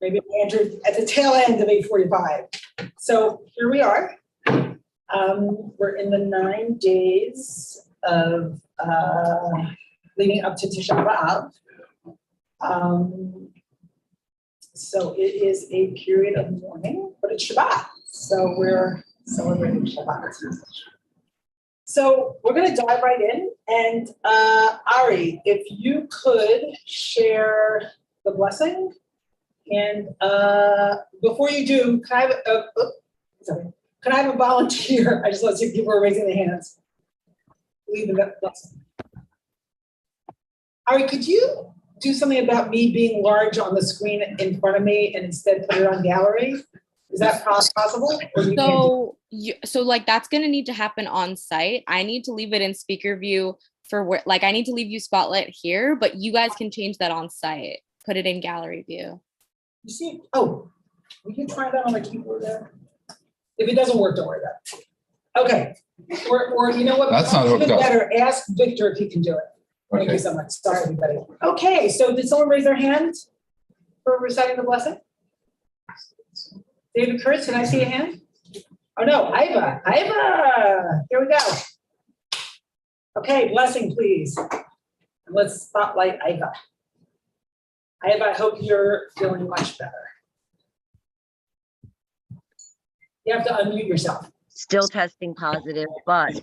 Maybe I entered at the tail end of 8:45. So here we are. We're in the 9 days of leading up to Tisha B'Av. So it is a period of mourning, but it's Shabbat. So we're celebrating Shabbat. So we're going to dive right in. And Ari, if you could share the blessing. And before you do, can I have a volunteer? I just want to see if people are raising their hands. Leave the blessing. Ari, could you do something about me being large on the screen in front of me and instead put it on gallery? Is that possible? So like that's going to need to happen on site. I need to leave it in speaker view for where, like I need to leave you spotlight here, but you guys can change that on site. Put it in gallery view. You see, will you try that on the keyboard there? If it doesn't work, don't worry about it. Okay. Or you know what? That's not hooked up. Better ask Victor if he can do it. Thank you so much. Sorry, everybody. Okay, so did someone raise their hand for reciting the blessing? David Kurtz, can I see a hand? Oh no, Iva. Here we go. Okay, blessing, please. And let's spotlight Iva. Iva, I hope you're feeling much better. You have to unmute yourself. Still testing positive, but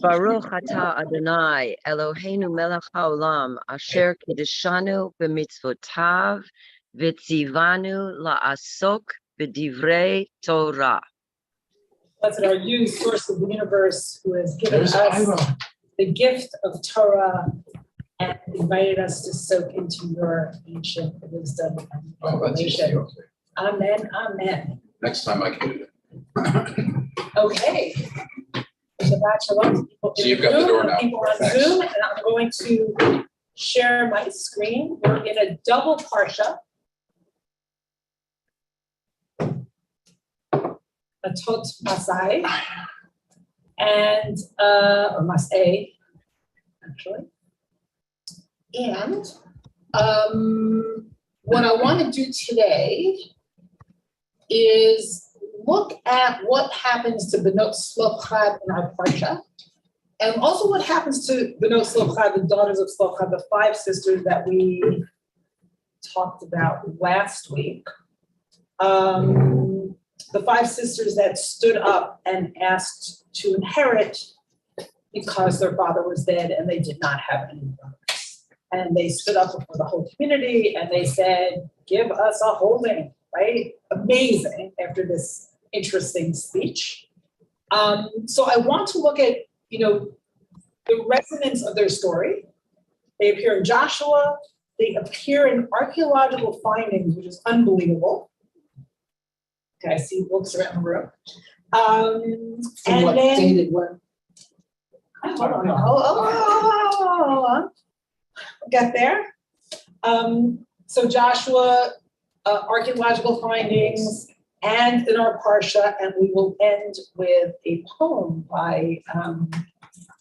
Baruch atah Adonai Eloheinu melech haolam asher kiddushanu b'mitzvotav v'tzivanu la'asok b'divrei Torah. Blessed are you, source of the universe, who has given us the gift of Torah and invited us to soak into your ancient wisdom and revelation. Okay. Amen, amen. Next time I can do it. Okay. Shabbat shalom. So you've got the door now. People on Zoom, and I'm going to share my screen. We're in a double parsha. Atot Masai. And, or Masai, actually. And what I want to do today is look at what happens to Benot Tzlopchad in our parsha, and also what happens to Benot Tzlopchad, the daughters of Tzlopchad, the 5 sisters that we talked about last week. The 5 sisters that stood up and asked to inherit because their father was dead and they did not have any brothers. And they stood up before the whole community and they said, give us a holding, right? Amazing after this interesting speech. So I want to look at, the resonance of their story. They appear in Joshua. They appear in archaeological findings, which is unbelievable. Okay, I see books around the room. And what then, dated when? Hold on. We'll get there. So Joshua, archaeological findings, and in our parsha, and we will end with a poem by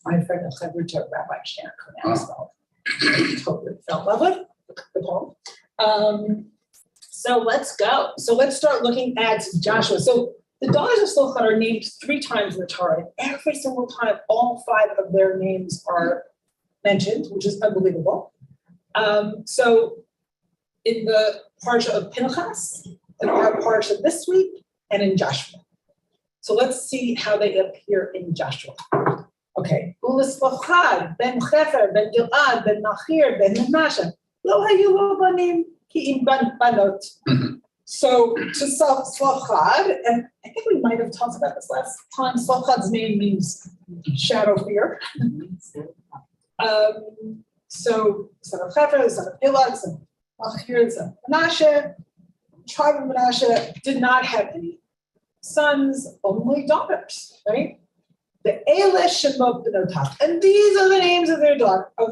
my friend and Chavruta, Rabbi Shannon Konansfeld. Totally fell in love with the poem. So let's go. So let's start looking at Joshua. So the daughters of Tzlopchad are named 3 times in the Torah. Every single time, all 5 of their names are mentioned, which is unbelievable. So in the parsha of Pinchas, in our parsha this week, and in Joshua. So let's see how they appear in Joshua. Okay. U'letzlopchad ben Chefer ben Gilad ben Machir ben Menashe lo hayu lo banim ki im banot. So to Tzlopchad, and I think we might have talked about this last time. Tzlopchad's name means shadow fear. So son of Chefer, son of Gilad, son of Machir, son of Menashe. Tribe of Menashe did not have any sons, only daughters, right? The Eilesh Shemot Benotav, and these are the names of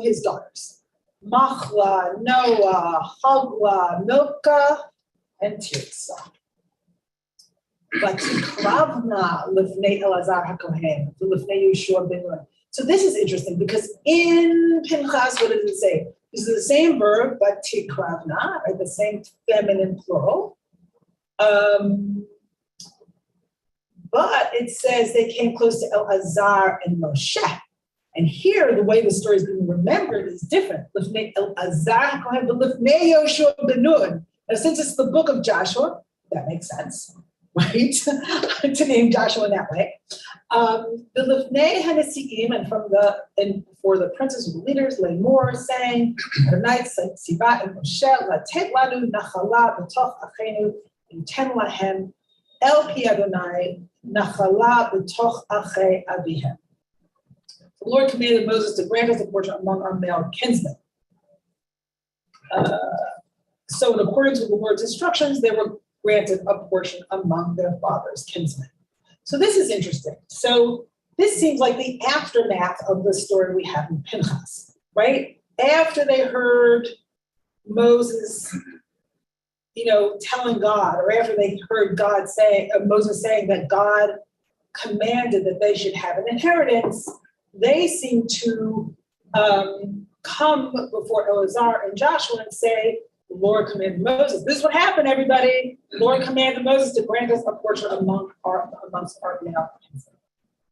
his daughters: Machla, Noah, Hagla, Milcah, and Tirza. Vatikravna lifnei Elazar hakohen, lifnei Yeshua ben Nun. So this is interesting because in Pinchas, what does it say? This is the same verb, but tikravna, right? The same feminine plural. But it says they came close to Elazar and Moshe. And here, the way the story is being remembered is different. Lifnei Elazar, Lifnei Yoshua ben Nun. Now, since it's the book of Joshua, that makes sense, right? To name Joshua in that way. The Lifnei Hanesiim, and for the princes and the leaders, Lamor saying, Adonai Siva and Moshe, Latet lanu nachala b'toch achenu, Inten lahem El pi Adonai nachala b'toch achei avihem. The Lord commanded Moses to grant us a portion among our male kinsmen. So in accordance with the Lord's instructions, they were granted a portion among their father's kinsmen. So this is interesting. So this seems like the aftermath of the story we have in Pinchas, right? After they heard Moses, telling God, or after they heard Moses saying that God commanded that they should have an inheritance, they seem to come before Elazar and Joshua and say, the Lord commanded Moses. This is what happened, everybody. The Lord commanded Moses to grant us a portion amongst our male kinsmen.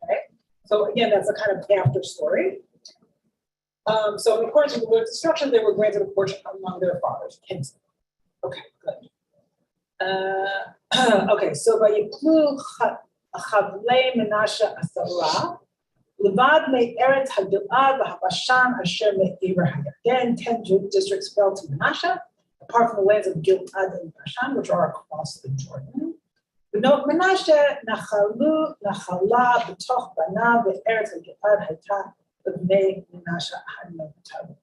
Okay? So again, that's a kind of after story. So in accordance with the Lord's instruction, they were granted a portion among their father's kinsmen. Okay, good. Okay, so Vayiklu Chavlei Menashe Asara, Levad Me'eret HaGilad VaHabashan Asher Me'ir HaYarden. 10 districts fell to Menashe, apart from the lands of Gilad and Bashan, which are across the Jordan. B'not Menashe Nachalu Nachala B'toch Banav VeEretz HaGilad Hayta B'nei Menashe HaNotav.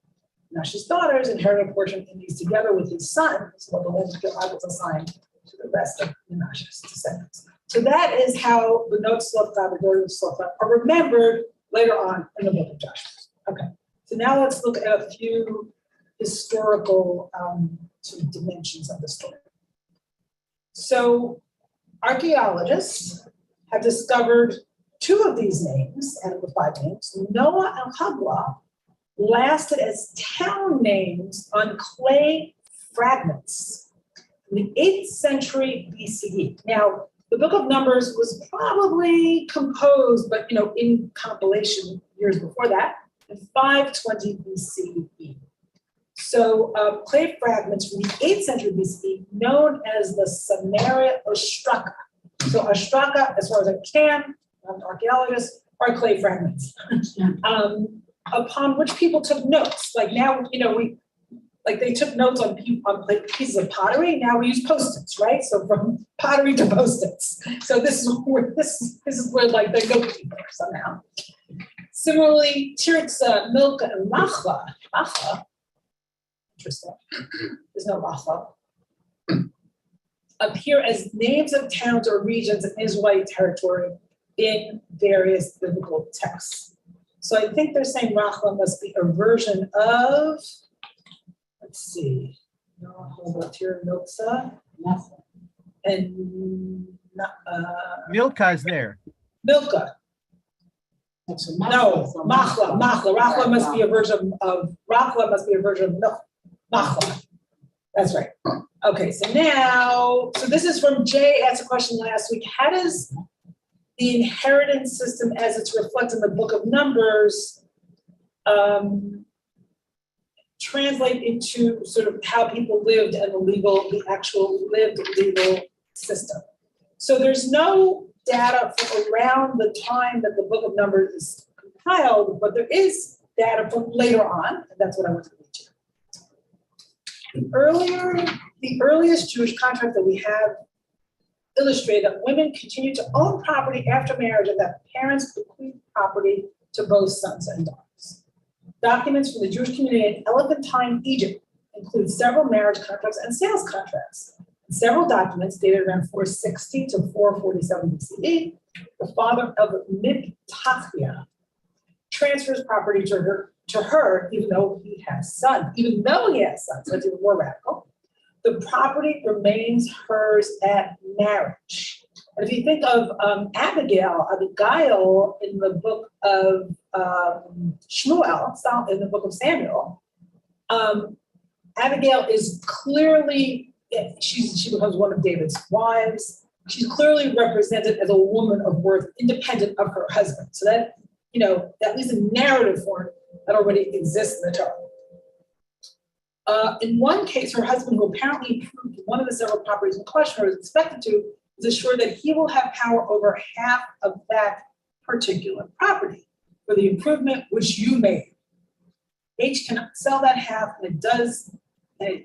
Menashe's daughters inherited a portion in these together with his son, so the land of Gilad was assigned to the rest of Menashe's descendants. So that is how the notes of the daughters of Slofa are remembered later on in the book of Joshua. Okay, so now let's look at a few historical sort of dimensions of the story. So archaeologists have discovered 2 of these names, out of the 5 names. Noah and Hagla lasted as town names on clay fragments in the 8th century BCE. Now, the book of Numbers was probably composed, but in compilation years before that, in 520 BCE. So clay fragments from the 8th century BCE, known as the Samaria Ostraka. So Ostraka, as far as I can, I'm an archaeologist, are clay fragments. Upon which people took notes. Like now, they took notes on pieces of pottery. Now we use Post-its, right? So from pottery to Post-its. So this is where they go deeper somehow. Similarly, Tiritza, Milka, and Machla, interesting. There's no Machla. Appear as names of towns or regions in Israelite territory in various biblical texts. So I think they're saying Rachla must be a version of, let's see, Milka, and Milka is there. Milka. No, Machla. Rachla must be a version of Machla. That's right. Okay, so this is from Jay asked a question last week. How does the inheritance system as it's reflected in the book of Numbers translate into sort of how people lived and the actual lived legal system? So there's no data from around the time that the book of Numbers is compiled, but there is data from later on, and that's what I want to read to you. The earliest Jewish contract that we have illustrate that women continue to own property after marriage and that parents bequeath property to both sons and daughters. Documents from the Jewish community in Elephantine, Egypt include several marriage contracts and sales contracts. In several documents dated around 460 to 447 BCE, the father of Mibtachia transfers property to her even though he has sons. So it's even more radical. The property remains hers at marriage. And if you think of Abigail in the book of Shmuel, in the book of Samuel, Abigail is clearly, she becomes one of David's wives. She's clearly represented as a woman of worth, independent of her husband. So that, at least in narrative form, that already exists in the Torah. In one case, her husband, who apparently improved one of the several properties in question, or is expected to, is assured that he will have power over half of that particular property for the improvement which you made. H cannot sell that half, and it does, and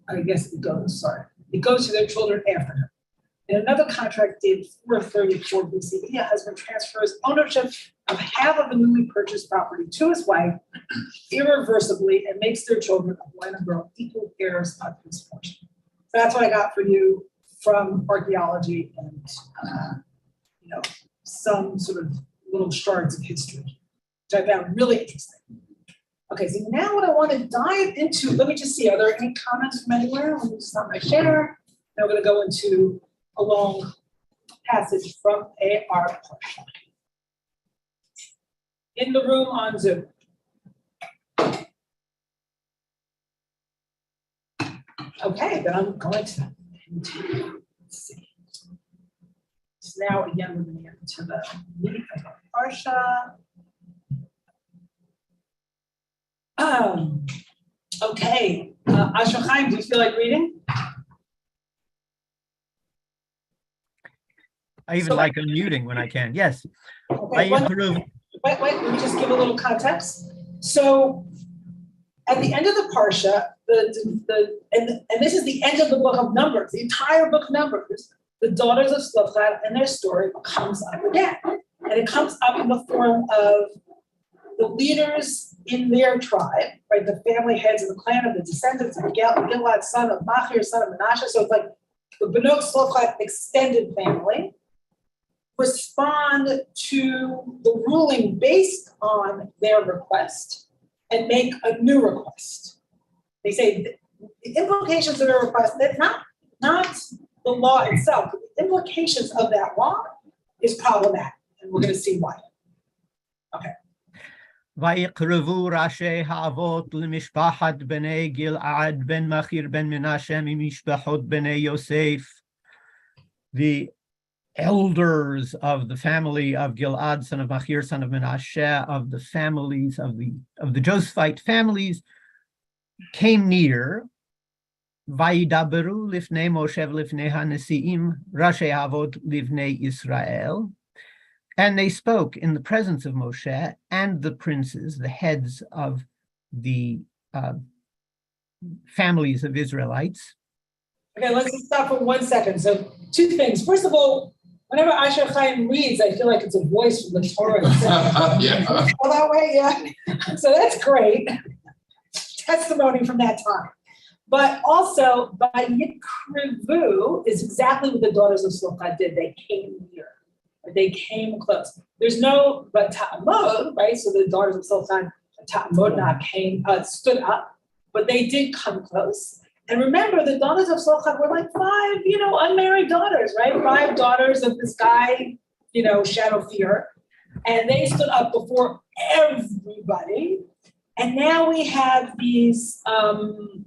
it goes to their children after her. In another contract dated 434 BCE, a husband transfers ownership of half of the newly purchased property to his wife irreversibly and makes their children, a boy and a girl, equal heirs of his fortune. So that's what I got for you from archaeology and some sort of little shards of history, which I found really interesting. Okay, so now what I want to dive into, let me just see, are there any comments from anywhere? Let me just stop my share. Now we're going to go into a long passage from AR Parsha. In the room on Zoom. Okay, then I'm going to continue. Let's see. So now again, we're going to get into the meat of the Parsha. Okay, Asher Chaim, do you feel like reading? I even like unmuting when I can. Yes. Okay, wait, let me just give a little context. So at the end of the Parsha, and this is the end of the book of Numbers, the entire book of Numbers, the daughters of Zelophehad and their story comes up again. And it comes up in the form of the leaders in their tribe, right? The family heads of the clan of the descendants of Gilad, son of Machir, son of Menashe. So it's like the Benot Zelophehad extended family respond to the ruling based on their request and make a new request. They say the implications of their request, that's not the law itself, but the implications of that law is problematic, and we're going to see why. Okay. ויקרבו ראשי האבות למשפחת בני גלעד בן מכיר בן מנשה ממשפחות בני יוסף. The elders of the family of Gilad, son of Machir, son of Menashe, of the families of the Josephite families, came near. Vayidaberu lifnei Moshe v'lifnei hanesiim rashei avot livnei Israel. And they spoke in the presence of Moshe and the princes, the heads of the families of Israelites. Okay, let's just stop for 1 second. So, two things. First of all, whenever Asher Chaim reads, I feel like it's a voice from the Torah. Yeah. All that way, yeah. So that's great. Testimony from that time. But also, by Yikrivu is exactly what the daughters of Zelophehad did. They came near. They came close. There's no but Ta'amod, right? So the daughters of Zelophehad, Ta'amod not came, stood up, but they did come close. And remember, the daughters of Zelophehad were like 5, unmarried daughters, right? 5 daughters of this guy, Shadow Fear. And they stood up before everybody. And now we have these Rashi,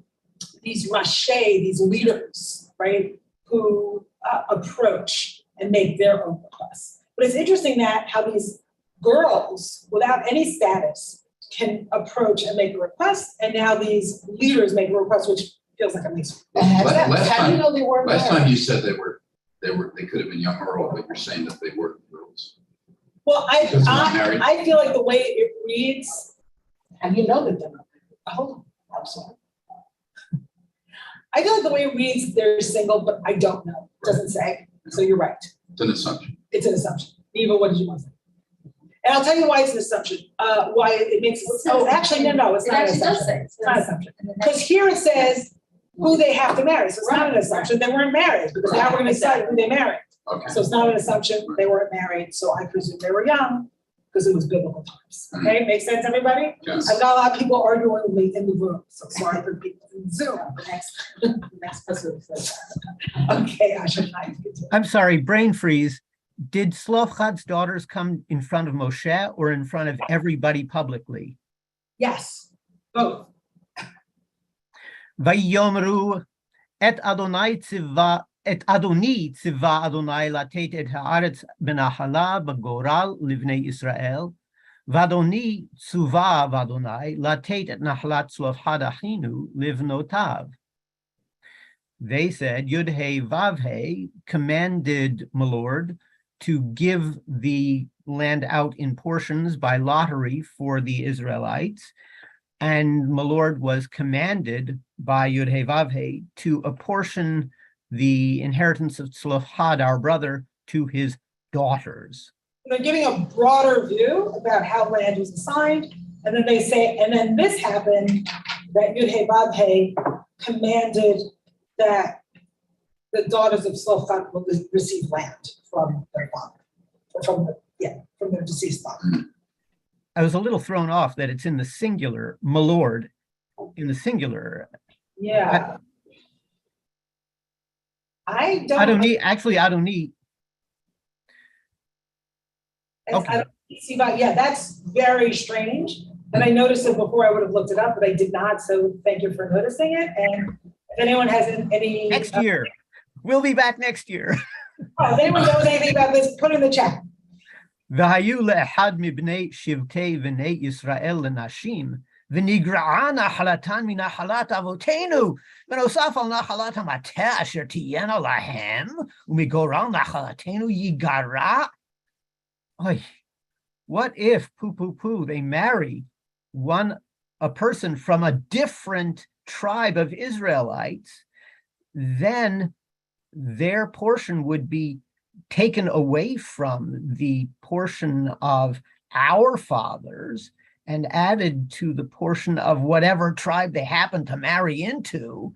these leaders, right, who approach and make their own requests. But it's interesting that how these girls, without any status, can approach and make a request, and now these leaders make a request, which feels like a mix. Last time you said they could have been young or old, but you're saying that they were girls. Well, I feel like the way it reads, and you know that they're not. Hold on, I'm sorry. I feel like the way it reads, they're single, but I don't know. It doesn't say. So you're right. It's an assumption. It's an assumption. Eva, what did you want to say? And I'll tell you why it's an assumption. Why it makes it. Oh, actually, no, it's not an assumption. It's not an assumption. Because here it says who they have to marry. So it's not an assumption. They weren't married, because now we're going to decide who they married. Okay. So it's not an assumption. They weren't married. So I presume they were young, because it was biblical times. Okay, makes sense, everybody? Yes. I've got a lot of people arguing with me in the room, so sorry for people in Zoom. The next person says that. Okay, Asher. I'm sorry, brain freeze. Did Zelophehad's daughters come in front of Moshe or in front of everybody publicly? Yes, both. ויאמרו את אדוני ציווה אדוני לתת את הארץ בנחלה בגורל לבני ישראל, ואדוני צווה ואדוני לתת את נחלת צלופחד אחינו לבנותיו. They said, Yud-He-Vav-He commanded my Lord to give the land out in portions by lottery for the Israelites, and my Lord was commanded by Yud-He-Vav-He to apportion the inheritance of Tzlofhad, our brother, to his daughters. They're giving a broader view about how land was assigned, and then they say, and then this happened, that Yud-He-Vav-He commanded that the daughters of Tzlofhad will receive land from their father, from their deceased father. I was a little thrown off that it's in the singular, my Lord, in the singular. Yeah. I don't Adoni. Okay. Yeah, that's very strange. And I noticed it before. I would have looked it up, but I did not. So thank you for noticing it. And if anyone has any next year, we'll be back next year. If anyone knows anything about this, put it in the chat. והיו לאחד מבני שבטי בני ישראל לנשים, ונגרעה נחלתן מנחלת אבותינו, ונוסף על נחלת המטה אשר תהיינה להם, ומגורל נחלתנו ייגרע. Oy, what if, they marry a person from a different tribe of Israelites, then their portion would be taken away from the portion of our fathers and added to the portion of whatever tribe they happen to marry into.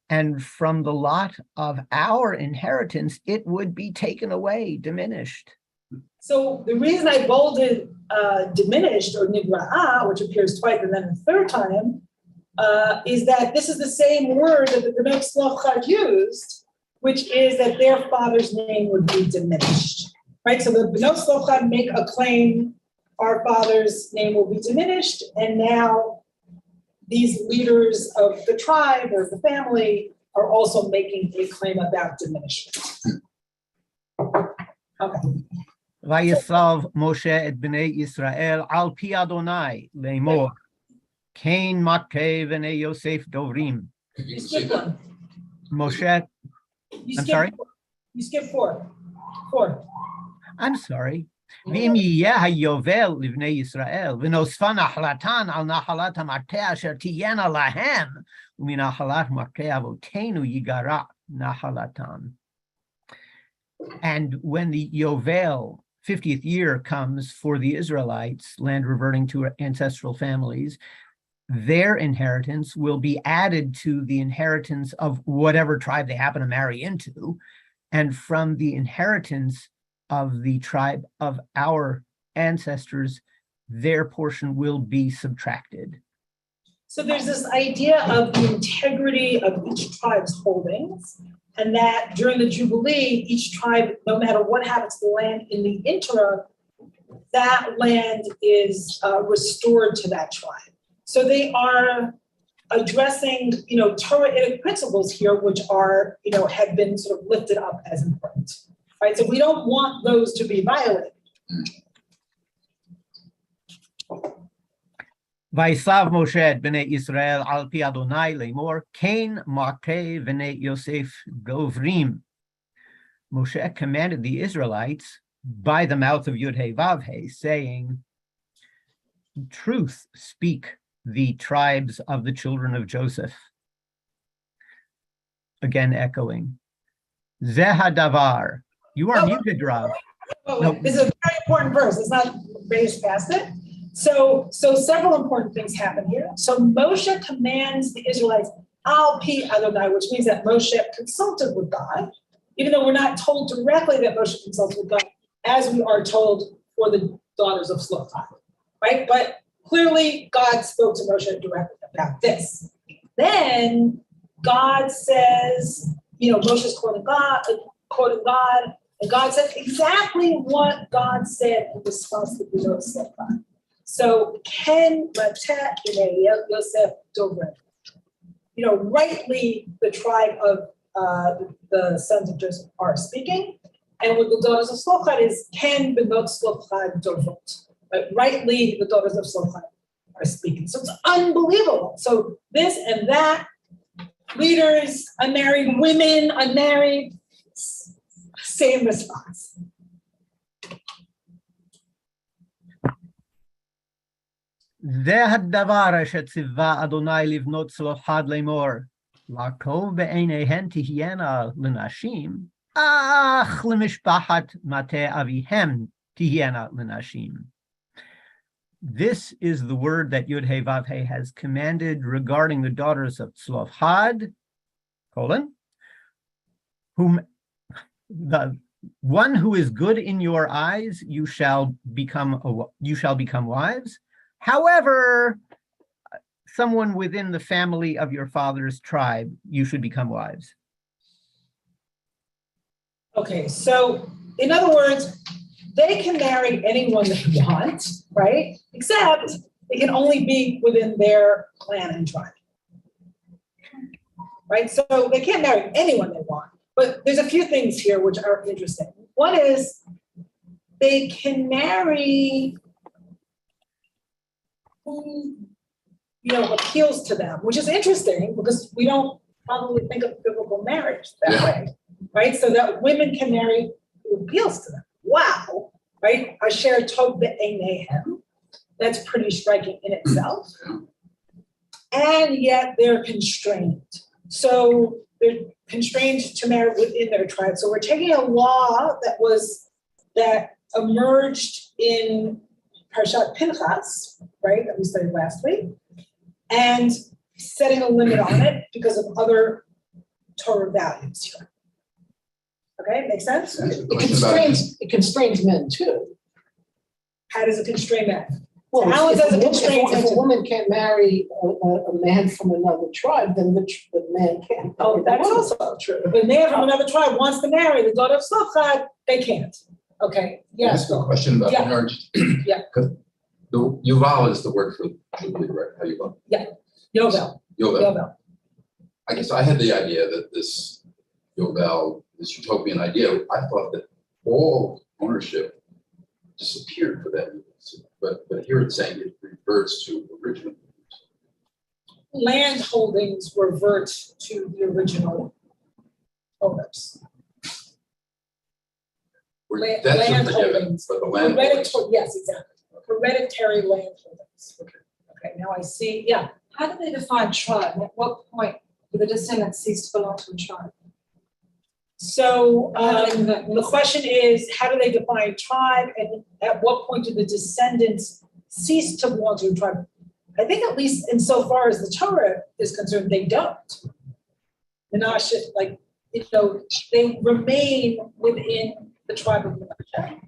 And from the lot of our inheritance, it would be taken away, diminished. So the reason I bolded diminished or nigra'ah, which appears twice and then a third time, is that this is the same word that the Bnei Tzlofchad used, which is that their father's name would be diminished, right? So the Bnei Tzlofchad make a claim, our father's name will be diminished, and now these leaders of the tribe or the family are also making a claim about diminishment. Okay. ויצב משה את בני ישראל על פי אדוני לאמור, כן מכה בני יוסף דוברים. You skipped one. Moshe, I'm sorry? You skipped four. Four. I'm sorry. ואם יהיה היובל לבני ישראל, ונוספה נחלתן על נחלת המטה אשר תהיינה להם, ומנחלת מטה אבותינו ייגרע נחלתן. And when the Yovel, 50th year, comes for the Israelites, land reverting to ancestral families, their inheritance will be added to the inheritance of whatever tribe they happen to marry into. And from the inheritance of the tribe of our ancestors, their portion will be subtracted. So there's this idea of the integrity of each tribe's holdings, and that during the Jubilee, each tribe, no matter what happens to the land in the interim, that land is restored to that tribe. So they are addressing, Torah principles here, which are, have been sort of lifted up as important, right? So we don't want those to be violated. ויצב משה את בני ישראל על פי אדוני לאמור, כן מכה בני יוסף דוברים. Moshe commanded the Israelites by the mouth of Yud-He-Vav-He, saying, truth speak the tribes of the children of Joseph. Again echoing. Zeh hadavar. You are muted, Rav. No. This is a very important verse. It's not raised past it. So several important things happen here. So Moshe commands the Israelites, Al Pi Adonai, which means that Moshe consulted with God, even though we're not told directly that Moshe consulted with God, as we are told for the daughters of Tzlofchad, right? But clearly God spoke to Moshe directly about this. Then God says, Moshe's quoting God, and God says exactly what God said in response to the Tzlofchad. So, Ken Matet Yosef Dover. rightly the tribe of the sons of Joseph are speaking, and with the daughters of Slochad is Ken benot Slochad dovot. But rightly, the daughters of Slochad are speaking. So it's unbelievable. So this and that, leaders, unmarried women, unmarried, same response. זה הדבר אשר ציווה אדוני לבנות צלופחד לאמור, לעקוב בעיניהן תהיינה לנשים, אך למשפחת מטה אביהם תהיינה לנשים. This is the word that Yud-Heh-Vav-Heh has commanded regarding the daughters of Tzlofchad, whom the one who is good in your eyes, you shall become wives. However, someone within the family of your father's tribe, you should become wives. Okay, so in other words, they can marry anyone they want, right? Except they can only be within their clan and tribe. Right? So they can't marry anyone they want. But there's a few things here which are interesting. One is they can marry who appeals to them, which is interesting because we don't probably think of biblical marriage that way, right? So that women can marry who appeals to them. Wow, right? Asher tov be'einehem. That's pretty striking in itself. And yet they're constrained. So they're constrained to marry within their tribe. So we're taking a law that emerged in Parshat Pinchas, right, that we studied last week, and setting a limit on it because of other Torah values here. Okay, makes sense? It constrains men too. How does it constrain men? Well, how if, does it if, constrain if a woman can't marry a man from another tribe, then the man can't. Oh, that's also true. If a man from another tribe wants to marry the daughter of Slochad, they can't. Okay, yes. Ask a question about marriage. Yeah. The Yuval is the word for Jubilee, right? How you call it? Yovel. Yovel. I guess I had the idea that this Yovel, this utopian idea, I thought that all ownership disappeared for that. But here it's saying it reverts to original. Land holdings revert to the original owners. That's land a given, holdings. but the land Yes, exactly. Hereditary land holdings. Okay, now I see, yeah. How do they define tribe? At what point do the descendants cease to belong to a tribe? So the question is, how do they define tribe, and at what point do the descendants cease to belong to a tribe? I think at least insofar as the Torah is concerned, they don't. Menashe, they remain within the tribe of Menashe.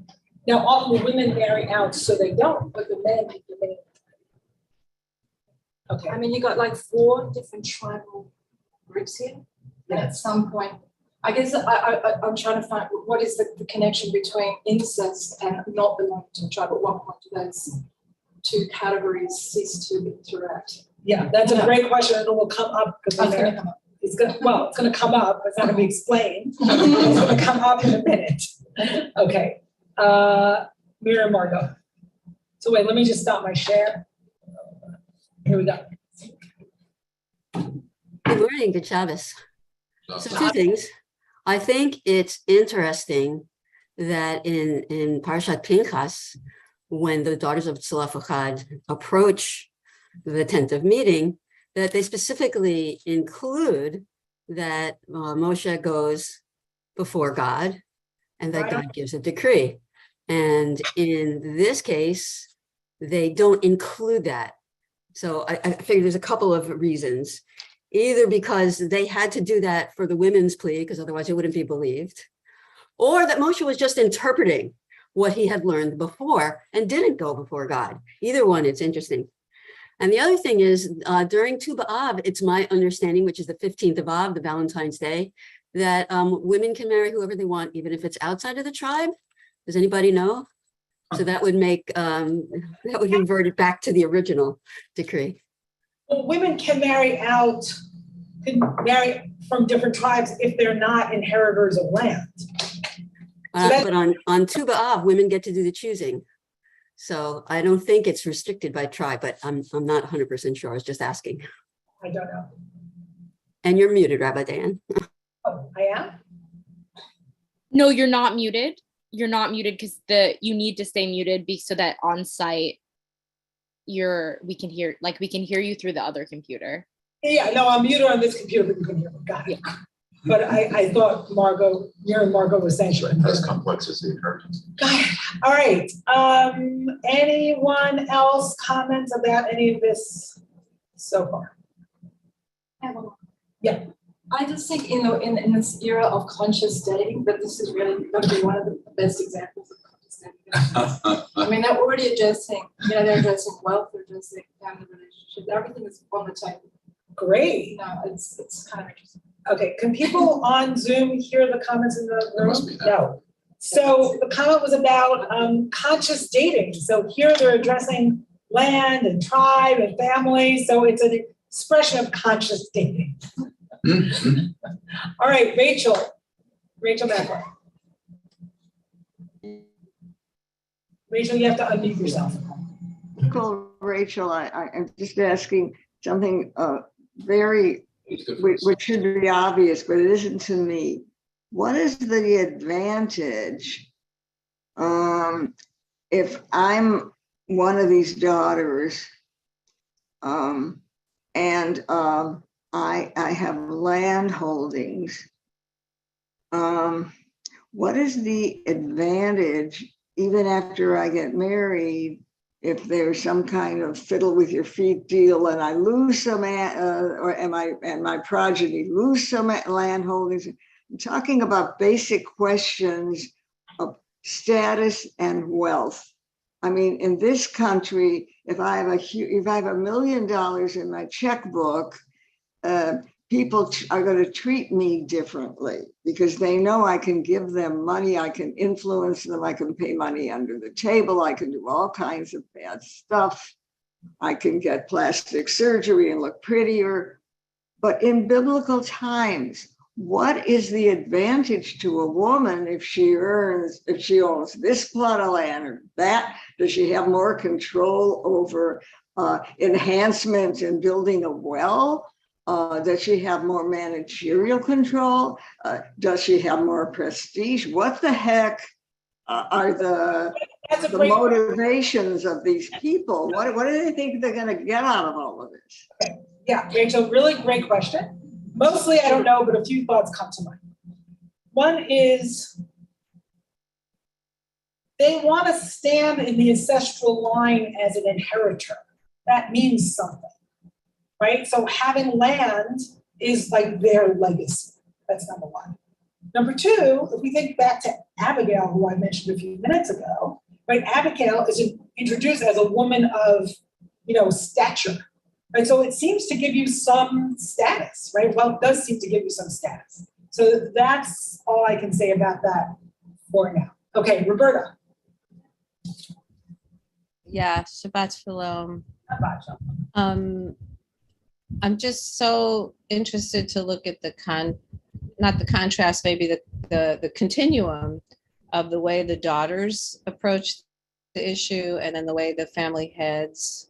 Now, often the women marry out, so they don't, but the men remain. Okay. I mean, you got like 4 different tribal groups here. And at some point, I guess I'm trying to find what is the connection between incest and not belonging to a tribe. At what point do those 2 categories cease to interact? Yeah, that's a great question, and it will come up because It's going to come up. It's going to come up. It's not going to be explained. It's going to come up in a minute. Okay. Mira Margot. So wait, let me just stop my share. Here we go. Good morning, good Shabbos. So 2 things. I think it's interesting that in Parshat Pinchas, when the daughters of Tzlofchad approach the tent of meeting, that they specifically include that Moshe goes before God and that God gives a decree. And in this case, they don't include that. So I figure there's a couple of reasons. Either because they had to do that for the women's plea, because otherwise it wouldn't be believed, or that Moshe was just interpreting what he had learned before and didn't go before God. Either one, it's interesting. And the other thing is, during Tu B'Av, it's my understanding, which is the 15th of Av, the Valentine's Day, that women can marry whoever they want, even if it's outside of the tribe. Does anybody know? So that would make, that would revert it back to the original decree. Well, women can marry out can marry from different tribes if they're not inheritors of land. But on Tu B'Av, women get to do the choosing. So I don't think it's restricted by tribe, but I'm not 100% sure. I was just asking. I don't know. And you're muted, Rabbi Dan. Oh, I am? No, you're not muted. You're not muted because you need to stay muted so that on site we can hear you through the other computer. Yeah, no, I'm muted on this computer, but you can hear me. Got it. But I thought Margot was saying she was. As complex as the inheritance. Got it. All right. Anyone else comments about any of this so far? Yeah. I just think, in this era of conscious dating, that this is really going to be one of the best examples of conscious dating. I mean, they're already addressing, they're addressing wealth, they're addressing family relationships, everything is on the table. Great. It's kind of interesting. Okay, can people on Zoom hear the comments in the room? Must be that. No. So the comment was about conscious dating. So here they're addressing land and tribe and family. So it's an expression of conscious dating. All right, Rachel Beckler. Rachel, you have to unmute yourself. Call Rachel, I'm just asking something very, which should be obvious, but it isn't to me. What is the advantage if I'm one of these daughters and I have land holdings? What is the advantage, even after I get married, if there's some kind of fiddle with your feet deal and I lose some, and my progeny lose some land holdings? I'm talking about basic questions of status and wealth. I mean, in this country, if I have $1 million in my checkbook, people are going to treat me differently because they know I can give them money, I can influence them, I can pay money under the table, I can do all kinds of bad stuff. I can get plastic surgery and look prettier. But in biblical times, what is the advantage to a woman if she owns this plot of land or that? Does she have more control over enhancement and building a well? Does she have more managerial control? Does she have more prestige? What the heck are the motivations of these people? What do they think they're going to get out of all of this? Okay. Yeah, Rachel, really great question. Mostly I don't know, but a few thoughts come to mind. One is they want to stand in the ancestral line as an inheritor. That means something. Right? So having land is like their legacy. That's number one. Number two, if we think back to Abigail, who I mentioned a few minutes ago, right? Abigail is introduced as a woman of, stature. Right? So it seems to give you some status, right? Well, it does seem to give you some status. So that's all I can say about that for now. Okay, Roberta. Yeah, Shabbat Shalom. Shabbat Shalom. I'm just so interested to look at not the contrast, maybe the continuum of the way the daughters approach the issue and then the way the family heads,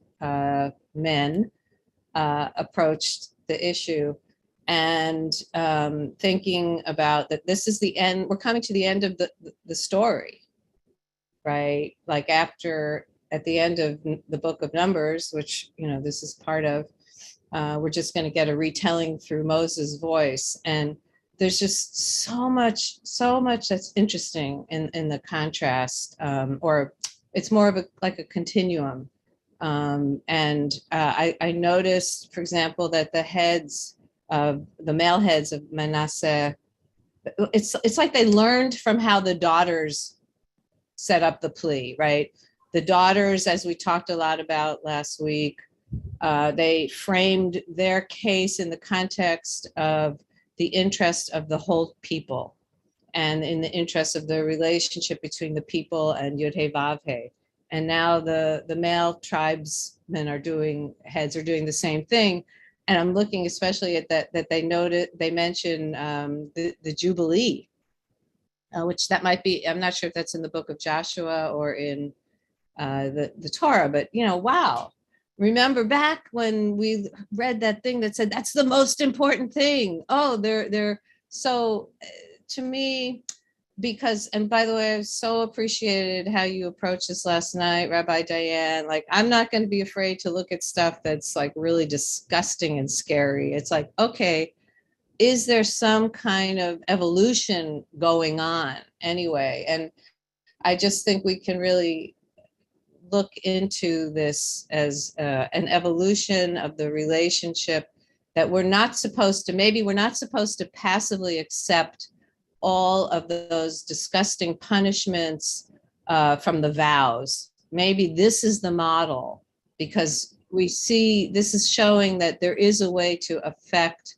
men, approached the issue, and thinking about that this is the end, we're coming to the end of the story, right? Like at the end of the book of Numbers, which, this is part of, we're just going to get a retelling through Moses' voice. And there's just so much that's interesting in the contrast, or it's more of like a continuum. And I noticed, for example, that the male heads of Manasseh, it's like they learned from how the daughters set up the plea, right? The daughters, as we talked a lot about last week, they framed their case in the context of the interest of the whole people and in the interest of the relationship between the people and Yud-Heh Vav-Heh. And now the male tribesmen heads are doing the same thing, And I'm looking especially at that they noted, they mention the Jubilee, which that might be, I'm not sure if that's in the book of Joshua or in the Torah, but wow. Remember back when we read that thing that said, that's the most important thing. Oh, they're so to me, because, and by the way, I so appreciated how you approached this last night, Rabbi Diane. Like, I'm not going to be afraid to look at stuff that's like really disgusting and scary. It's like, okay, is there some kind of evolution going on anyway? And I just think we can really look into this as an evolution of the relationship, that we're not supposed to, maybe we're not supposed to passively accept all of those disgusting punishments from the vows. Maybe this is the model, because we see this is showing that there is a way to affect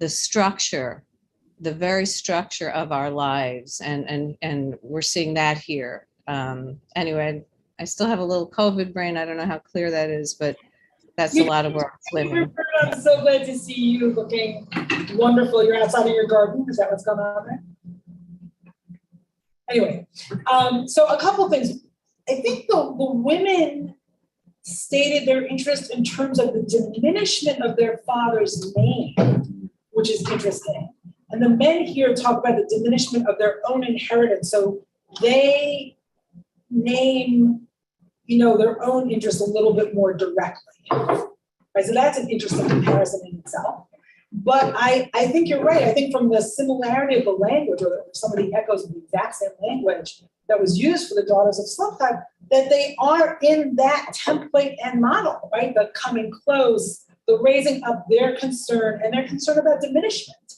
the structure, the very structure of our lives. And we're seeing that here. Anyway, I still have a little COVID brain. I don't know how clear that is, but that's a lot of work living. I'm so glad to see you looking wonderful. You're outside of your garden. Is that what's going on there? Anyway, so a couple things. I think the women stated their interest in terms of the diminishment of their father's name, which is interesting. And the men here talk about the diminishment of their own inheritance. So they name, their own interest a little bit more directly. Right? So that's an interesting comparison in itself. But I think you're right. I think from the similarity of the language, or some of the echoes of the exact same language that was used for the daughters of Tzlafchad, that they are in that template and model, right? The coming close, the raising up their concern, and their concern about diminishment.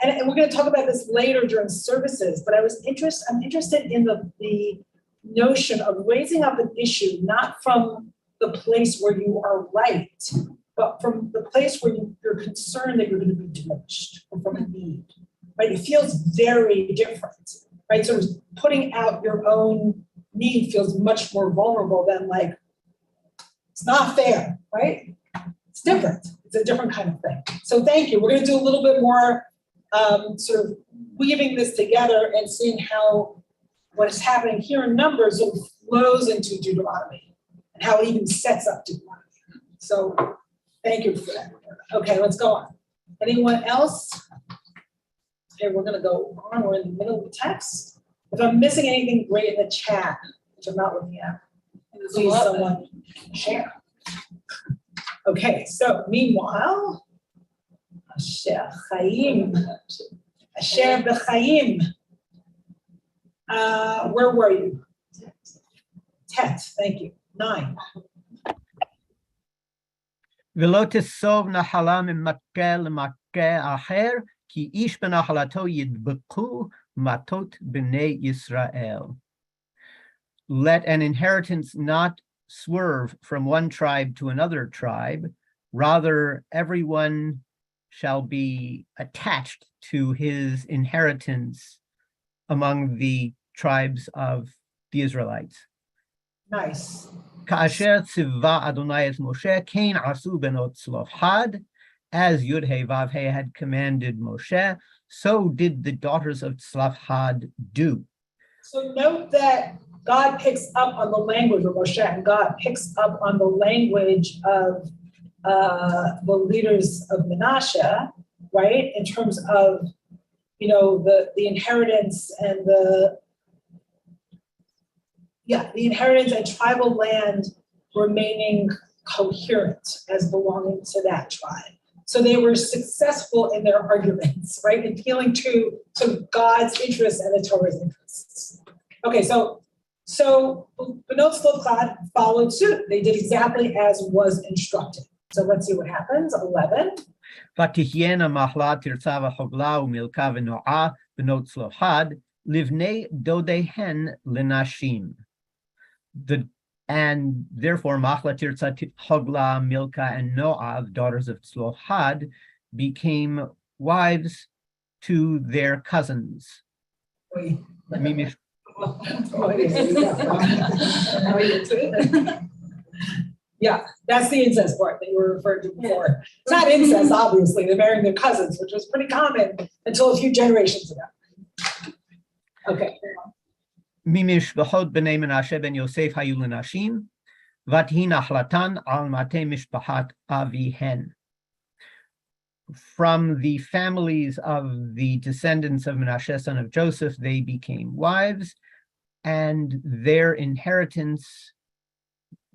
And we're going to talk about this later during services, but I'm interested in the notion of raising up an issue, not from the place where you are right, but from the place where you're concerned that you're going to be diminished, or from a need, right? It feels very different, right? So putting out your own need feels much more vulnerable than like, it's not fair, right? It's different. It's a different kind of thing. So thank you. We're going to do a little bit more sort of weaving this together and seeing how what is happening here in Numbers sort of flows into Deuteronomy and how it even sets up Deuteronomy. So thank you for that. Okay, let's go on. Anyone else? Okay, we're going to go on. We're in the middle of the text. If I'm missing anything, great in the chat, which I'm not looking at. Please, someone share. Okay, so meanwhile, Asher Chaim, Asher B'Chaim. Where were you? Tet, thank you. 9. ולא תסוב נחלה ממכה למכה אחר, כי איש בנחלתו ידבקו מטות בני Yisrael. Let an inheritance not swerve from one tribe to another tribe, rather everyone shall be attached to his inheritance among the tribes of the Israelites. Nice. כאשר ציווה אדוני את משה, כן עשו בנות צלופחד, as Yud-Heh-Vav-Heh had commanded Moshe, so did the daughters of Tzlafchad do. So note that God picks up on the language of Moshe, and God picks up on the language of the leaders of Menashe, right? In terms of, the inheritance and the inheritance and tribal land remaining coherent as belonging to that tribe. So they were successful in their arguments, right? Appealing to God's interests and the Torah's interests. Okay, so Benot Tzlafchad followed suit. They did exactly as was instructed. So let's see what happens. 11. ותחיינה מחלה תרצה וחוגלה ומלכה ונועה בנות צלופחד לבני דודיהן לנשים. And therefore Machla Tirza Hogla, Milka, and Noah, the daughters of Tzlofchad, became wives to their cousins. Yeah, that's the incest part that you were referring to before. It's not incest, obviously, they're marrying their cousins, which was pretty common until a few generations ago. Okay. ממשפחות בני מנשה בן יוסף היו לנשים, ותהי נחלתן על מטה משפחת אביהן. From the families of the descendants of Menashe, son of Joseph, they became wives, and their inheritance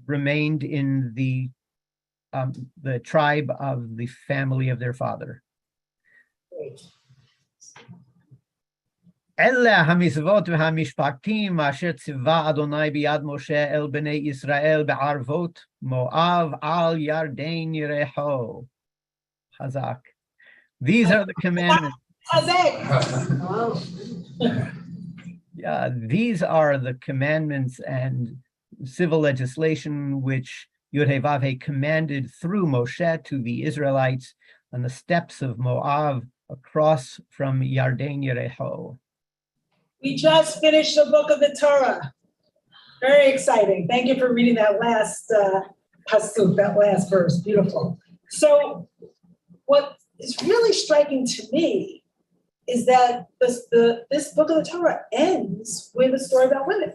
remained in the tribe of the family of their father. אלה המצוות והמשפטים אשר ציווה אדוני ביד משה אל בני ישראל בערבות מואב על ירדן יריחו. Chazak. These are the commandments. Yeah, these are the commandments and civil legislation which Yud-Heh-Vav-Heh commanded through Moshe to the Israelites on the steps of Moab across from Yarden Yericho. We just finished the book of the Torah. Very exciting. Thank you for reading that last pasuk, that last verse. Beautiful. So what is really striking to me is that this book of the Torah ends with a story about women,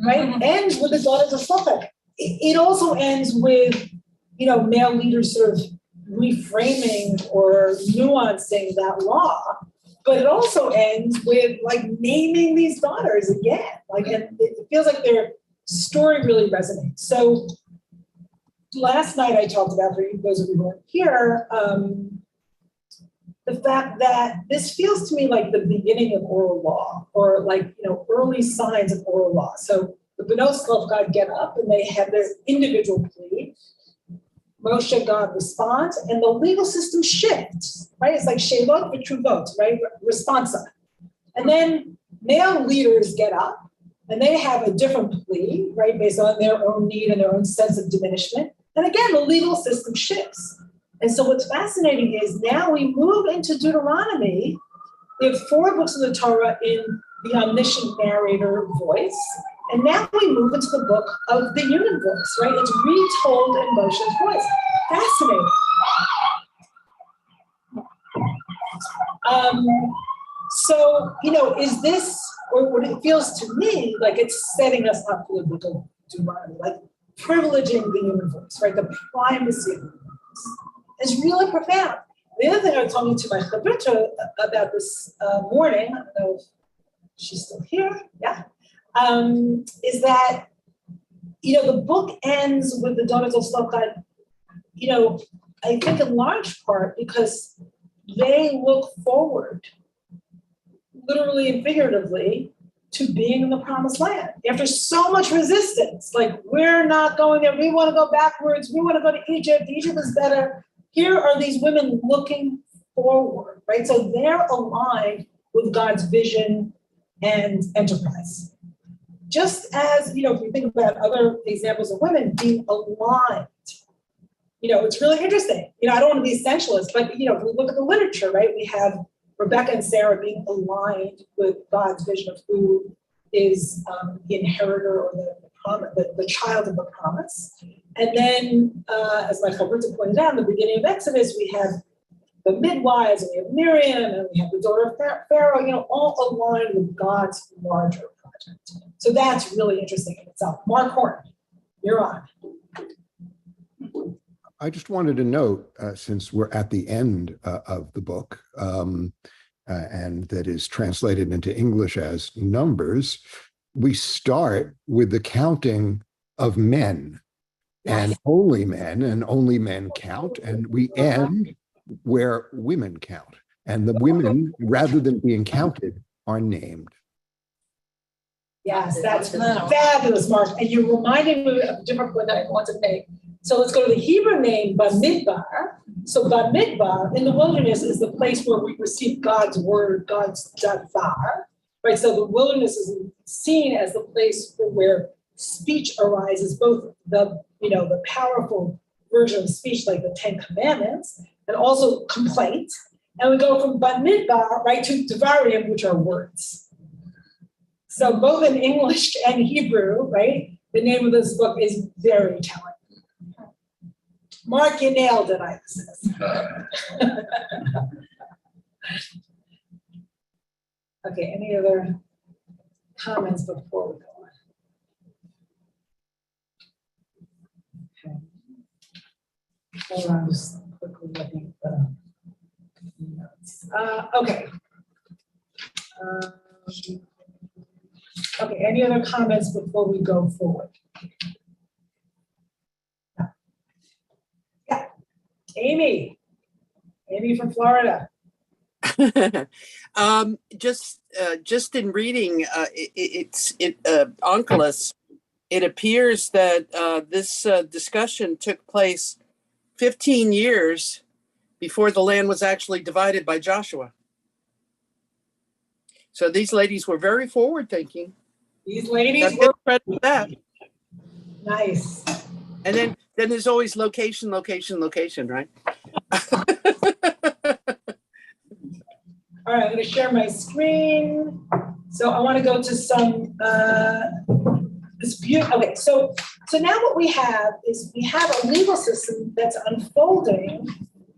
right? Ends with the daughters of Shlochach. It also ends with, male leaders sort of reframing or nuancing that law, but it also ends with naming these daughters again. And it feels like their story really resonates. So last night I talked about, for those of you who weren't here, the fact that this feels to me like the beginning of oral law, or early signs of oral law. So the Bnot Tzlofchad get up and they have their individual plea. Moshe, God responds, and the legal system shifts, right? It's like Shelot v'Truvot, right? Responsa. And then male leaders get up and they have a different plea, right? Based on their own need and their own sense of diminishment. And again, the legal system shifts. And so what's fascinating is now we move into Deuteronomy. We have 4 books of the Torah in the omniscient narrator voice. And now we move into the book of the human voice, right? It's retold in Moshe's voice. Fascinating. So, is this, or what it feels to me like it's setting us up for the book of Deuteronomy, like privileging the human voice, right? The primacy of the human voice. Is really profound. The other thing I was talking to my chavrita about this morning, I don't know if she's still here, yeah, is that, the book ends with the daughters of Tzlofchad, I think in large part because they look forward, literally and figuratively, to being in the promised land. After so much resistance, we're not going there, we want to go backwards, we want to go to Egypt is better. Here are these women looking forward, right? So they're aligned with God's vision and enterprise. Just as, if you think about other examples of women being aligned, it's really interesting. I don't want to be essentialist, but, if we look at the literature, right, we have Rebecca and Sarah being aligned with God's vision of who is the inheritor or the child of the promise. And then, as my Chavrita pointed out, in the beginning of Exodus, we have the midwives, and we have Miriam, and we have the daughter of Pharaoh, all aligned with God's larger project. So that's really interesting in itself. Mark Horn, you're on. I just wanted to note, since we're at the end of the book, and that is translated into English as Numbers, we start with the counting of men. And only men count, and we end where women count. And the women, rather than being counted, are named. Yes, that's fabulous, Mark. And you reminded me of a different point that I want to make. So let's go to the Hebrew name, Bamidbar. So Bamidbar in the wilderness is the place where we receive God's word, God's davar, right? So the wilderness is seen as the place where speech arises, both the powerful version of speech like the 10 Commandments, and also complaint. And we go from Bamidbar, right, to Devarim, which are words. So both in English and Hebrew, right, the name of this book is very telling. Mark, you nailed it, Isis. Okay, any other comments before we go on? Okay. Hold on, I'm just quickly looking at the notes. Okay. Okay, any other comments before we go forward? Yeah, Amy from Florida. Just in reading, Onkelos, it appears that this discussion took place 15 years before the land was actually divided by Joshua. So these ladies were very forward thinking. These ladies were credit for that. Nice. And then there's always location, right? All right, I'm going to share my screen. So I want to go to some okay, so now what we have is we have a legal system that's unfolding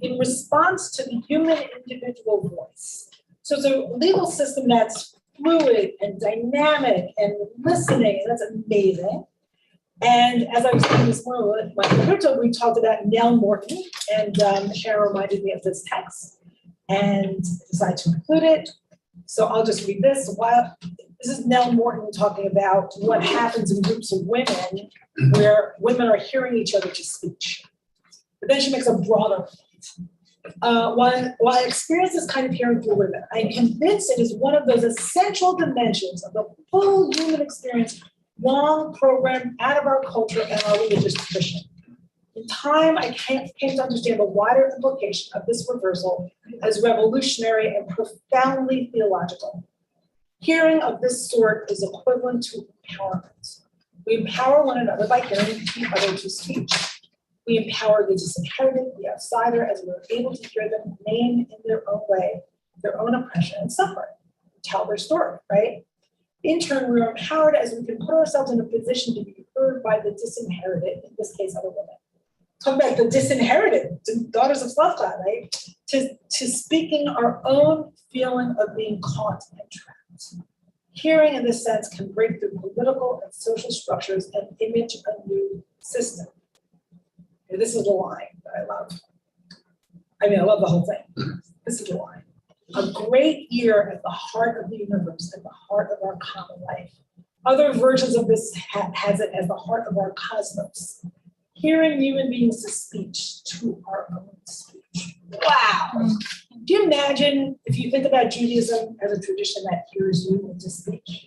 in response to the human individual voice. So it's a legal system that's fluid and dynamic and listening, and that's amazing. And as I was saying this morning with my crypto, we talked about Nell Morton, and Sharon reminded me of this text and decided to include it. So I'll just read this. This is Nell Morton talking about what happens in groups of women where women are hearing each other to speech. But then she makes a broader point. While I experience this kind of hearing through women, I am convinced it is one of those essential dimensions of the full human experience long programmed out of our culture and our religious tradition. In time, I came to understand the wider implication of this reversal as revolutionary and profoundly theological. Hearing of this sort is equivalent to empowerment. We empower one another by hearing each other to speech. We empower the disinherited, the outsider, as we're able to hear them name in their own way their own oppression and suffering, tell their story, right? In turn, we are empowered as we can put ourselves in a position to be heard by the disinherited, in this case, other women. Talk about the disinherited, daughters of Slavka, right? To speaking our own feeling of being caught and trapped. Hearing, in this sense, can break through political and social structures and image a new system. And this is the line that I love. I mean, I love the whole thing. This is the line. A great ear at the heart of the universe, at the heart of our common life. Other versions of this has it as the heart of our cosmos. Hearing human beings to speech, to our own speech. Wow. Do you imagine if you think about Judaism as a tradition that hears you into speech?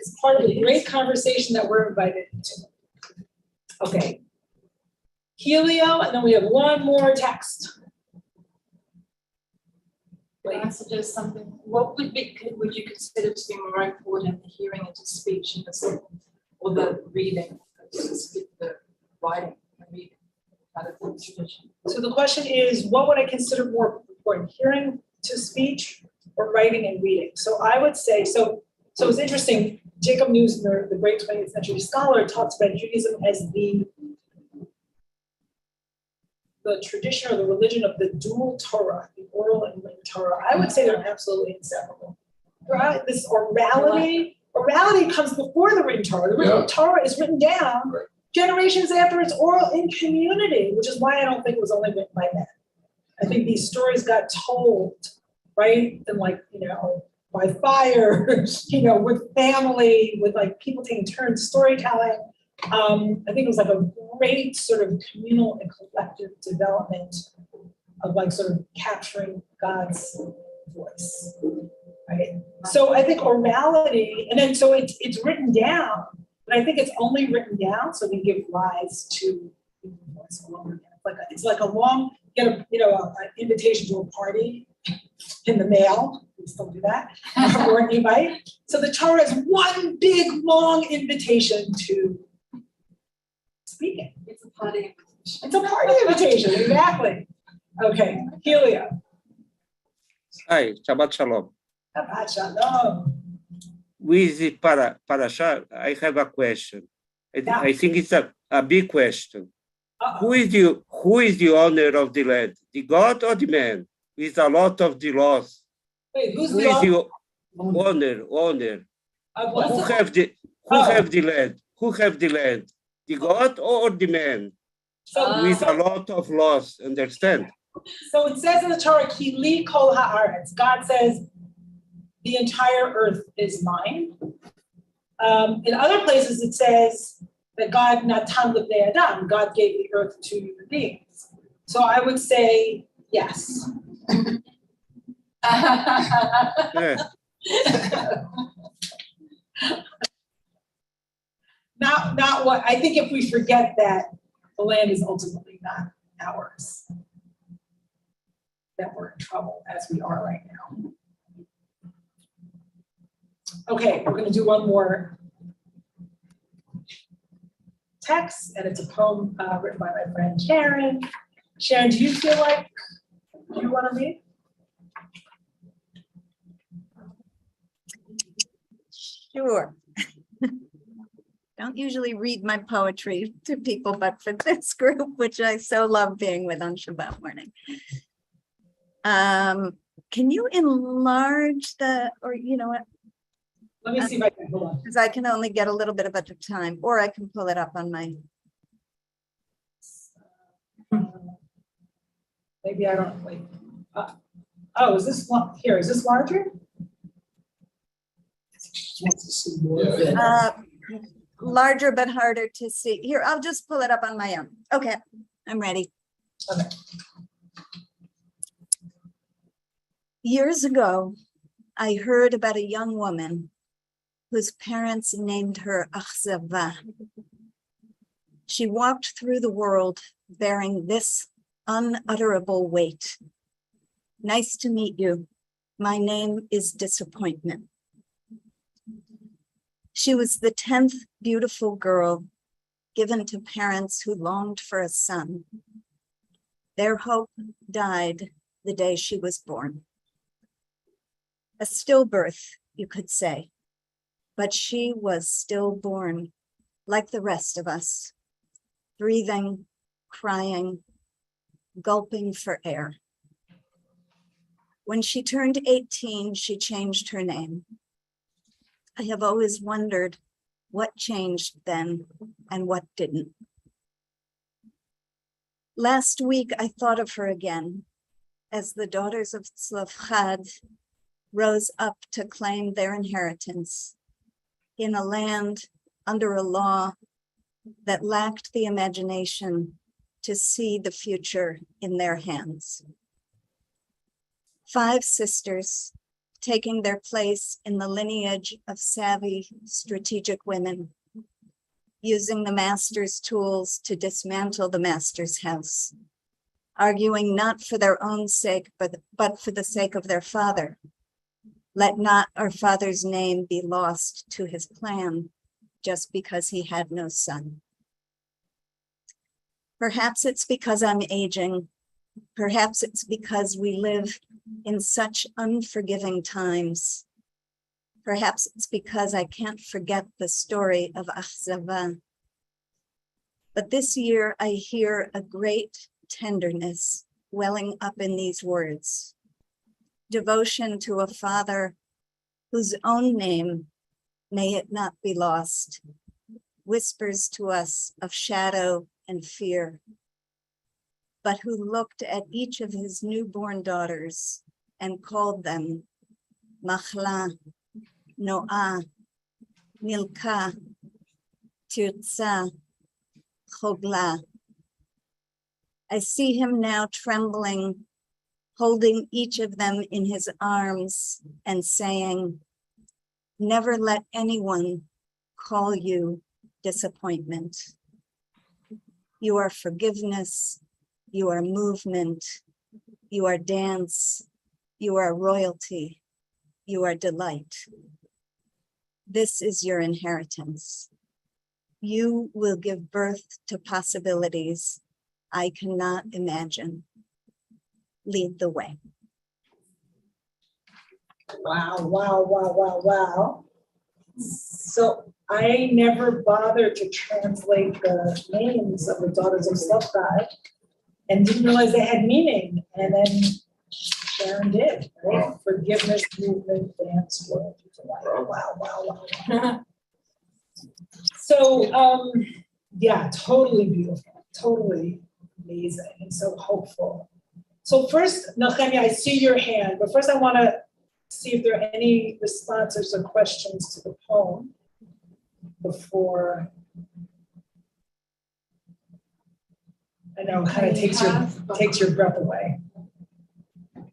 It's part of a great conversation that we're invited into. Okay. Helio, and then we have one more text. Can I suggest something? What would you consider to be more important, the hearing into speech in the or the reading, the writing and reading out of the tradition? So the question is, what would I consider more important, hearing to speech or writing and reading? So I would say, so it's interesting, Jacob Neusner, the great 20th century scholar, talks about Judaism as the tradition or the religion of the dual Torah, the oral and written Torah. I would say they're absolutely inseparable. Right? This orality comes before the written Torah. The written Torah is written down generations after it's oral in community, which is why I don't think it was only written by men. I think these stories got told, right? And by fire, with family, with people taking turns storytelling. I think it was a great sort of communal and collective development of sort of capturing God's voice, right? So I think orality, and then so it's written down, but I think it's only written down so we give rise to voice all over again. It's like a long, an invitation to a party in the mail. We still do that, or an invite. So the Torah is one big long invitation to speaking. It's a party invitation. It's a party invitation, exactly. Okay, Helio. Hi, Shabbat Shalom. Shabbat Shalom. With the parasha, I have a question. I think it's a big question. Who is the owner of the land? The God or the man? With a lot of the loss. Wait, who's Who the is owner? the owner? What's Who the- have the land? Who have the land? The God or the man? With a lot of loss, understand? So it says in the Torah, Ki li kol haaretz. God says, the entire earth is mine. In other places, it says that God natan lebnei adam. God gave the earth to human beings. So I would say yes. Yeah. Not what, I think if we forget that the land is ultimately not ours, that we're in trouble as we are right now. Okay, we're gonna do one more text, and it's a poem written by my friend Sharon. Sharon, do you feel like you wanna read? Sure. Don't usually read my poetry to people, but for this group, which I so love being with on Shabbat morning. Can you enlarge or you know what? Let me see if I can, hold on. Because I can only get a little bit of it at a time, or I can pull it up on my. Maybe I don't, wait. Oh, is this one, here, is this larger? Larger but harder to see. Here, I'll just pull it up on my own. Okay, I'm ready. Okay. Years ago, I heard about a young woman whose parents named her Achzava. She walked through the world bearing this unutterable weight. Nice to meet you. My name is Disappointment. She was the 10th beautiful girl given to parents who longed for a son. Their hope died the day she was born. A stillbirth, you could say, but she was stillborn like the rest of us, breathing, crying, gulping for air. When she turned 18, she changed her name. I have always wondered what changed then and what didn't. Last week, I thought of her again as the daughters of Tzlafchad rose up to claim their inheritance in a land under a law that lacked the imagination to see the future in their hands. 5 sisters taking their place in the lineage of savvy, strategic women, using the master's tools to dismantle the master's house, arguing not for their own sake, but for the sake of their father. Let not our father's name be lost to his plan just because he had no son. Perhaps it's because I'm aging. Perhaps it's because we live in such unforgiving times. Perhaps it's because I can't forget the story of Achzava. But this year I hear a great tenderness welling up in these words. Devotion to a father whose own name, may it not be lost, whispers to us of shadow and fear, but who looked at each of his newborn daughters and called them Machla, Noah, Milka, Tirza, Chogla. I see him now trembling, holding each of them in his arms and saying, never let anyone call you disappointment. You are forgiveness, you are movement, you are dance, you are royalty, you are delight. This is your inheritance. You will give birth to possibilities I cannot imagine. Lead the way. Wow, wow, wow, wow, wow. So I never bothered to translate the names of the daughters of Self-God and didn't realize they had meaning. And then Sharon did, right? Forgiveness movement, dance, world. Wow. So, yeah, totally beautiful, totally amazing, and so hopeful. So first, Nehemiah, I see your hand, but first I want to see if there are any responses or questions to the poem before. I know, kind of takes your breath away.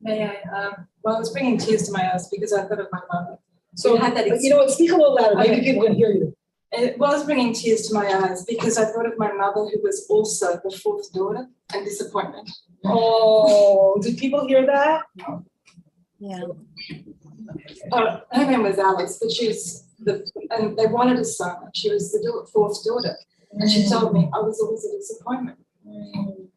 May I? Well, I was bringing tears to my eyes because I thought of my mother. So, but you know what, speak a little louder, maybe people can hear you. It was bringing tears to my eyes because I thought of my mother, who was also the fourth daughter, and disappointment. Oh, did people hear that? Yeah. Her name was Alice, but and they wanted a son. She was the fourth daughter, and she told me I was always a disappointment. When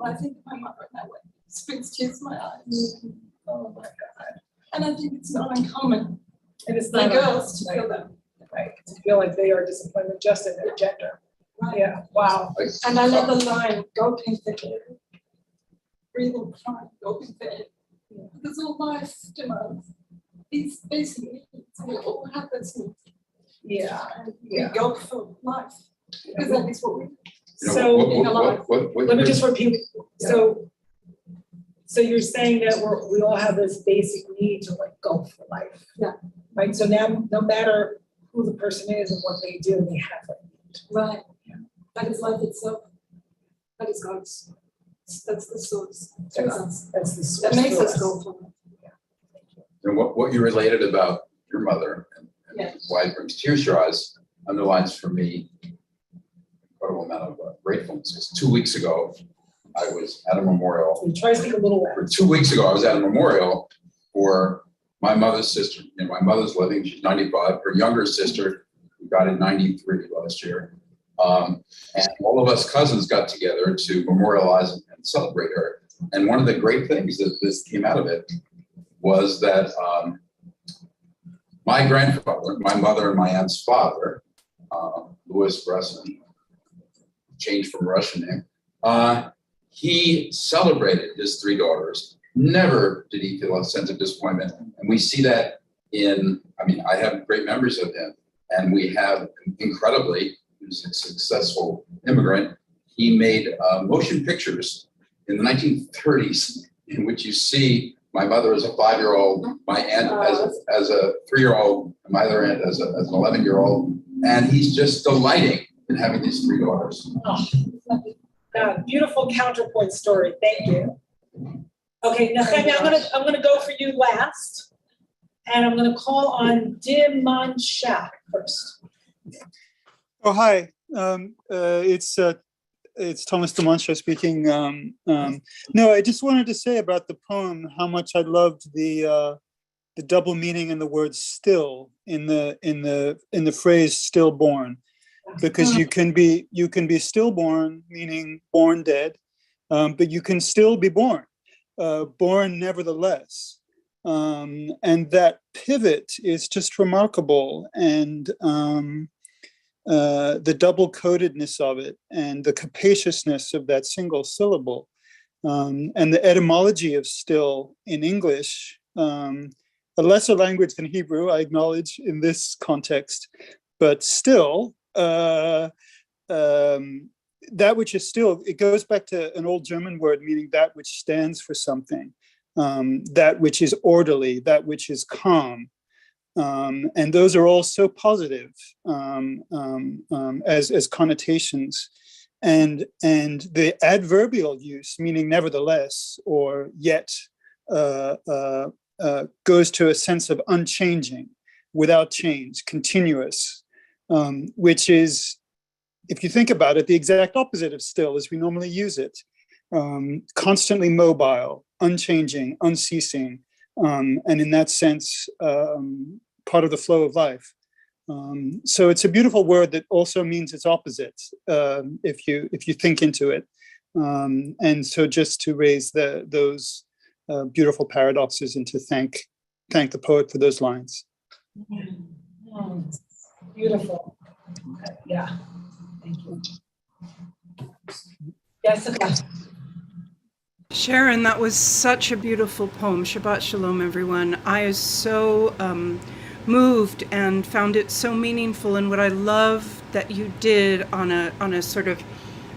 I think of my mother in that way, it brings tears to my eyes. Oh my God. And I think it's not uncommon And it's for not girls to right, feel that. right, to feel like they are disappointed just in their gender. Right. Yeah, wow. And I love the line, gulping for air, breathing, crying, gulping for air. Because all life demands these basic needs. We all have those needs. Yeah, And yeah. we gulp for life. Because that is what we So, being alive. let me just repeat. So you're saying that we all have this basic need to like go for life. Yeah. Right, so now, no matter who the person is and what they do, they have that need. Right. Yeah. That is life itself. That is God's. That's the source. That's the source. That makes for us go for life. And what you related about your mother and why it brings tears to your eyes underlines for me incredible amount of gratefulness. Because 2 weeks ago, I was at a memorial. You try to speak a little louder. 2 weeks ago, I was at a memorial for my mother's sister. And my mother's living, she's 95. Her younger sister, who got in 93 last year. And all of us cousins got together to memorialize and celebrate her. And one of the great things that this came out of it was that my grandfather, my mother and my aunt's father, Louis Bresson, changed from Russian name, he celebrated his three daughters. Never did he feel a sense of disappointment. And we see that I have great memories of him. And we have incredibly, he was a successful immigrant. He made motion pictures in the 1930s in which you see my mother as a 5-year-old, my aunt as a 3-year-old, my other aunt as an 11-year-old. And he's just delighting in having these three daughters. Oh, God, beautiful counterpoint story. Thank you. Okay, Nehemiah, I'm gonna go for you last, and I'm gonna call on Diman Shah first. Oh, hi. It's Thomas Demansha speaking. No, I just wanted to say about the poem how much I loved the double meaning in the word "still" in the phrase "stillborn," because you can be stillborn, meaning born dead, but you can still be born, born nevertheless, and that pivot is just remarkable, and the double-codedness of it and the capaciousness of that single syllable, and the etymology of still in English, a lesser language than Hebrew, I acknowledge in this context, but still, that which is still, it goes back to an old German word meaning that which stands for something, that which is orderly, that which is calm. And those are all so positive as connotations, and the adverbial use, meaning nevertheless or yet, goes to a sense of unchanging, without change, continuous, which is, if you think about it, the exact opposite of still as we normally use it, constantly mobile, unchanging, unceasing. And in that sense, part of the flow of life. So it's a beautiful word that also means its opposite, if you think into it. And so just to raise those beautiful paradoxes and to thank the poet for those lines. Beautiful. Okay, yeah, thank you. Jessica. Sharon, that was such a beautiful poem. Shabbat Shalom, everyone. I was so moved and found it so meaningful. And what I love that you did on a sort of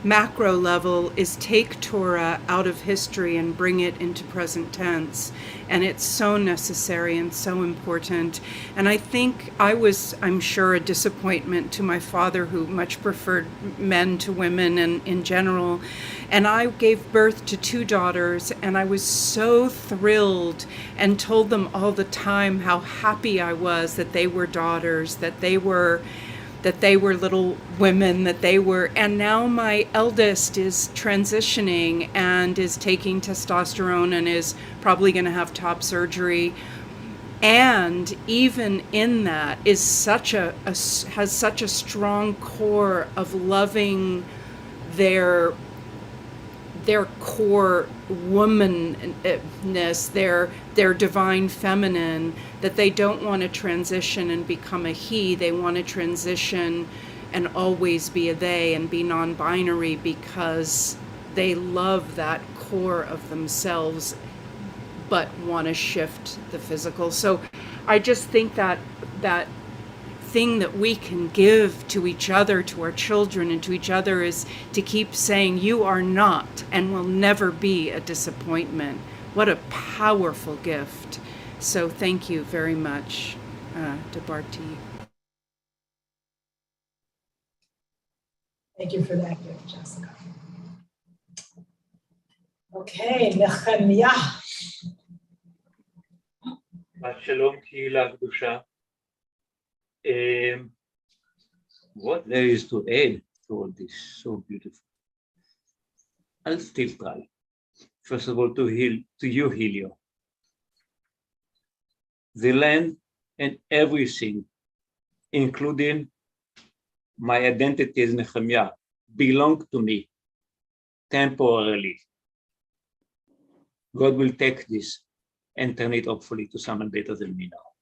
macro level is take Torah out of history and bring it into present tense. And it's so necessary and so important. And I think I'm sure, a disappointment to my father, who much preferred men to women and in general. And I gave birth to 2 daughters, and I was so thrilled and told them all the time how happy I was that they were daughters, that they were little women, and now my eldest is transitioning and is taking testosterone and is probably going to have top surgery. And even in that has such a strong core of loving their core womanness, their divine feminine, that they don't want to transition and become a he. They want to transition and always be a they and be non-binary because they love that core of themselves but want to shift the physical. So I just think that thing that we can give to each other, to our children and to each other, is to keep saying you are not and will never be a disappointment. What a powerful gift. So thank you very much, Debarti. Thank you for that gift, Jessica. Okay, Nehemiah. Shalom, Kehila Kedusha. What there is to add to all this, so beautiful. I'll still try. First of all, to you, Helio. The land and everything, including my identity as Nehemiah, belong to me temporarily. God will take this and turn it hopefully to someone better than me now.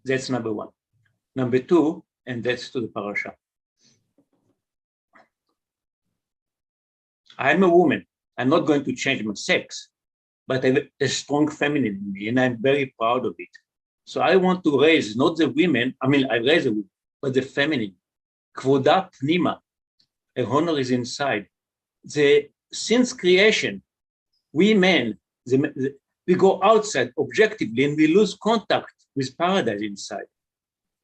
That's number one. Number two, and that's to the parasha. I'm a woman. I'm not going to change my sex, but I have a strong feminine in me, and I'm very proud of it. So I want to raise not the women, I raise the women, but the feminine. Kvoda pnima, a honor is inside. Since creation, we men, we go outside objectively and we lose contact with paradise inside.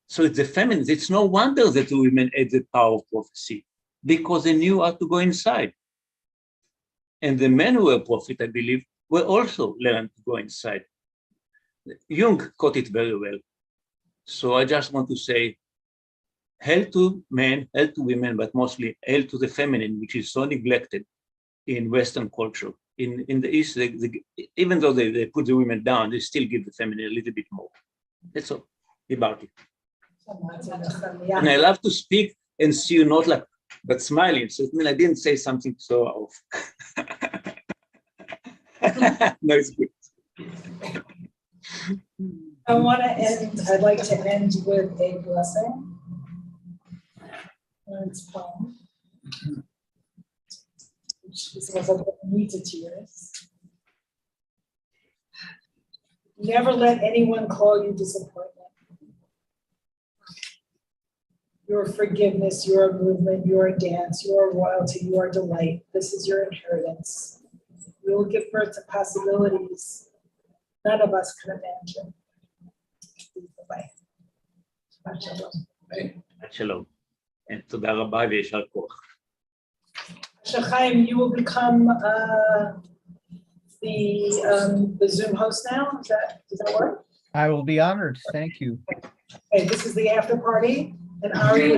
So it's the feminine. It's no wonder that the women had the power of prophecy, because they knew how to go inside. And the men who were prophets, I believe, were also learned to go inside. Jung caught it very well. So I just want to say, hail to men, hail to women, but mostly hail to the feminine, which is so neglected in Western culture. In the East, even though they put the women down, they still give the feminine a little bit more. That's all about it. And I love to speak and see you not like, but smiling. So I didn't say something so off. No, it's good. I'd like to end with a blessing. It's poem. Which is also me to tears. Never let anyone call you disappointment. Your forgiveness, your movement, your dance, your royalty, your delight. This is your inheritance. You will give birth to possibilities none of us can imagine. Bye. Shalom. And תודה רבה וישר כוח. Chaim, you will become the Zoom host now. Does that work? I will be honored. Thank you. Okay, this is the after party, and Ari